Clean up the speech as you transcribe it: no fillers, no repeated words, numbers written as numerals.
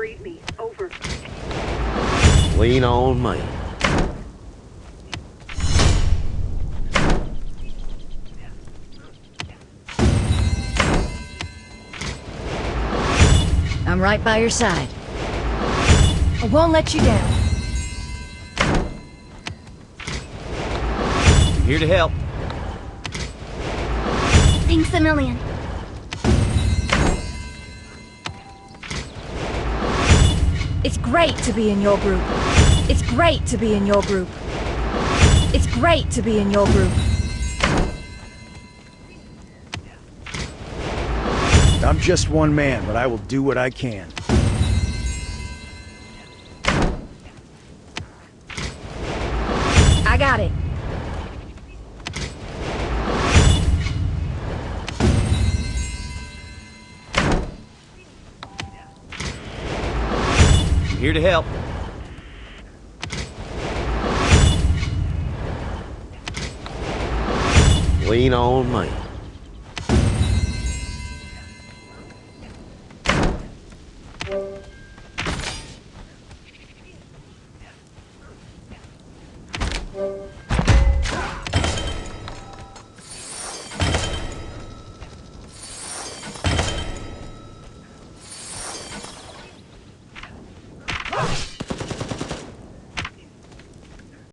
read me. Over. Lean on me. I'm right by your side. I won't let you down. I'm here to help. Thanks a million. It's great to be in your group. It's great to be in your group. It's great to be in your group. I'm just one man, but I will do what I can. I got it. I'm here to help. Lean on me.